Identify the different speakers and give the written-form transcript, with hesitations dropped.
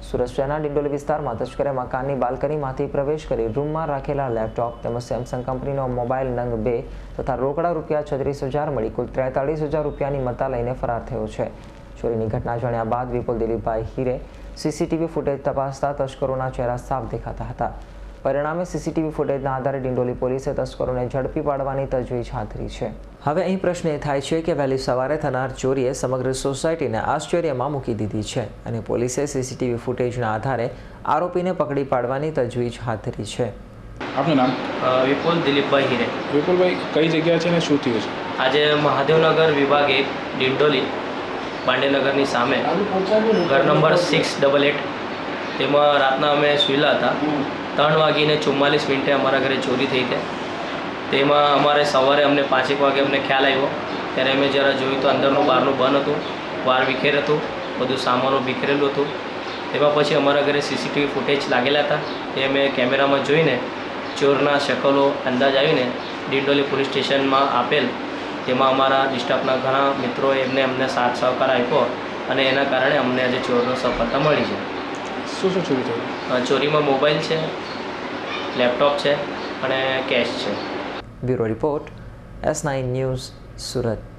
Speaker 1: સુરત શહેરના ડિંડોલી વિસ્તારમાં તસ્કરે મકાનની બાલ્કનીમાંથી પ્રવેશ કરી રૂમમાં રાખેલા લેપટોપ તેમજ સેમસંગ કંપનીનો મોબાઈલ નંગ 2 તથા રોકડા રૂપિયા 36,000 મળી કુલ 43,000 રૂપિયાની મત્તા લઈને ફરાર થયો છે. ચોરીની ઘટના જાણ્યા બાદ વિપુલ દિલીપભાઈ હીરે સીસીટીવી ફૂટેજ તપાસતા તસ્કરોના ચહેરા સાફ દેખાતા હતા. પરિણામે સીસીટીવી ફૂટેજના આધારે ડિંડોલી પોલીસે તસ્કરોને ઝડપી પાડવાની તજવીજ હાથ ધરી છે. હવે અહીં પ્રશ્ન એ થાય છે કે વહેલી સવારે થનાર ચોરીએ સમગ્ર સોસાયટીને આશ્ચર્યમાં મૂકી દીધી છે અને પોલીસે સીસીટીવી ફૂટેજના આધારે આરોપીને પકડી પાડવાની તજવીજ હાથ ધરી છે.
Speaker 2: આપનું નામ?
Speaker 3: વિપુલ દિલીપભાઈ હીરે.
Speaker 2: વિપુલભાઈ, કઈ જગ્યા છે ને શું થયું છે?
Speaker 3: આજે મહાદેવનગર વિભાગ 1 ડિંડોલી પાંડેનગરની સામે ઘર નંબર 688 તેમાં રાતના અમે સૂયેલા હતા. 3:44 અમારા ઘરે ચોરી થઈ હતી. તેમાં અમારે સવારે અમને 5 વાગે અમને ખ્યાલ આવ્યો ત્યારે અમે જરા જોયું તો અંદરનું બહારનું બંધ હતું, વાર વિખેર હતું, બધું સામાનો વિખરેલું હતું. તેમાં પછી અમારા ઘરે સીસીટીવી ફૂટેજ લાગેલા હતા. તે અમે કેમેરામાં જોઈને ચોરના શકલો અંદાજ આવીને ડિંડોલી પોલીસ સ્ટેશનમાં આપેલ. તેમાં અમારા ડિસ્ટાફના ઘણા મિત્રોએ અમને સાથ સહકાર આપ્યો અને એના કારણે અમને આજે ચોરનો સફળતા મળી છે.
Speaker 2: શું ચોરી થઈ?
Speaker 3: ચોરીમાં મોબાઈલ છે, લેપટોપ છે અને કેશ છે.
Speaker 1: Bureau report S9 news, Surat.